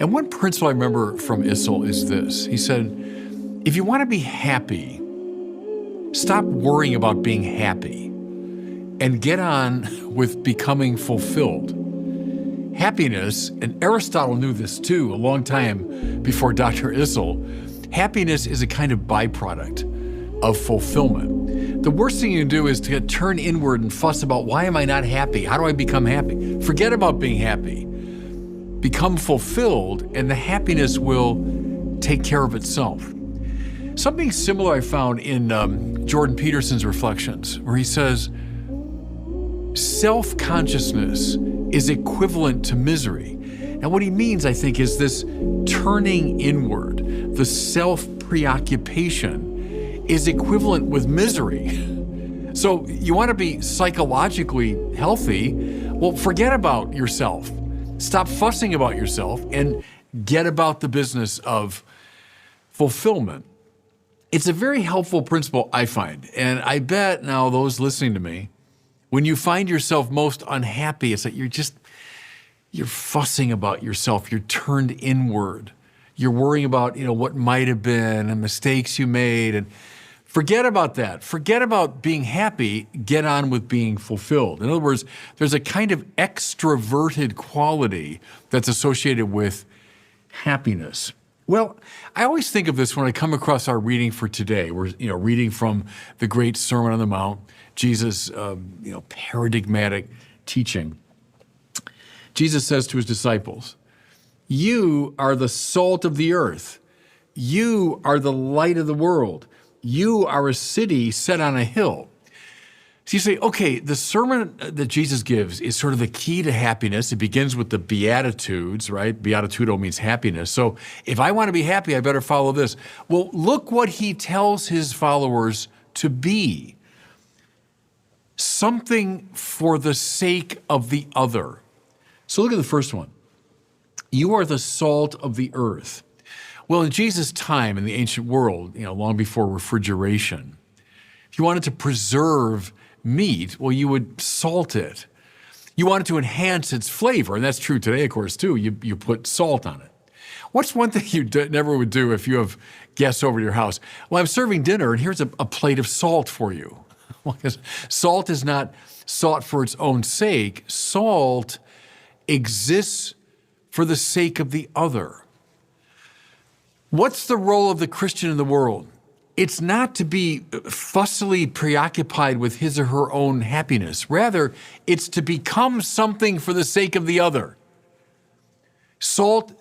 And one principle I remember from Issel is this. He said, if you want to be happy, stop worrying about being happy and get on with becoming fulfilled. Happiness, and Aristotle knew this too a long time before Dr. Issel, happiness is a kind of byproduct of fulfillment. The worst thing you can do is to turn inward and fuss about, why am I not happy? How do I become happy? Forget about being happy. Become fulfilled, and the happiness will take care of itself. Something similar I found in Jordan Peterson's Reflections, where he says, self-consciousness is equivalent to misery. Now what he means, I think, is this turning inward, the self-preoccupation is equivalent with misery. So you want to be psychologically healthy, well, forget about yourself. Stop fussing about yourself and get about the business of fulfillment. It's a very helpful principle, I find, and I bet now those listening to me, when you find yourself most unhappy, it's that you're fussing about yourself. You're turned inward. You're worrying about, what might have been and mistakes you made. And forget about that. Forget about being happy. Get on with being fulfilled. In other words, there's a kind of extroverted quality that's associated with happiness. Well, I always think of this when I come across our reading for today. We're, reading from the great Sermon on the Mount, Jesus, paradigmatic teaching. Jesus says to his disciples, you are the salt of the earth. You are the light of the world. You are a city set on a hill. So you say, okay, the sermon that Jesus gives is sort of the key to happiness. It begins with the Beatitudes, right? Beatitudo means happiness. So if I want to be happy, I better follow this. Well, look what he tells his followers to be. Something for the sake of the other. So look at the first one. You are the salt of the earth. Well, in Jesus' time in the ancient world, long before refrigeration, if you wanted to preserve meat, well, you would salt it. You wanted to enhance its flavor, and that's true today, of course, too. You put salt on it. What's one thing you never would do if you have guests over to your house? Well, I'm serving dinner, and here's a plate of salt for you. Well, because salt is not sought for its own sake. Salt exists for the sake of the other. What's the role of the Christian in the world? It's not to be fussily preoccupied with his or her own happiness. Rather, it's to become something for the sake of the other. Salt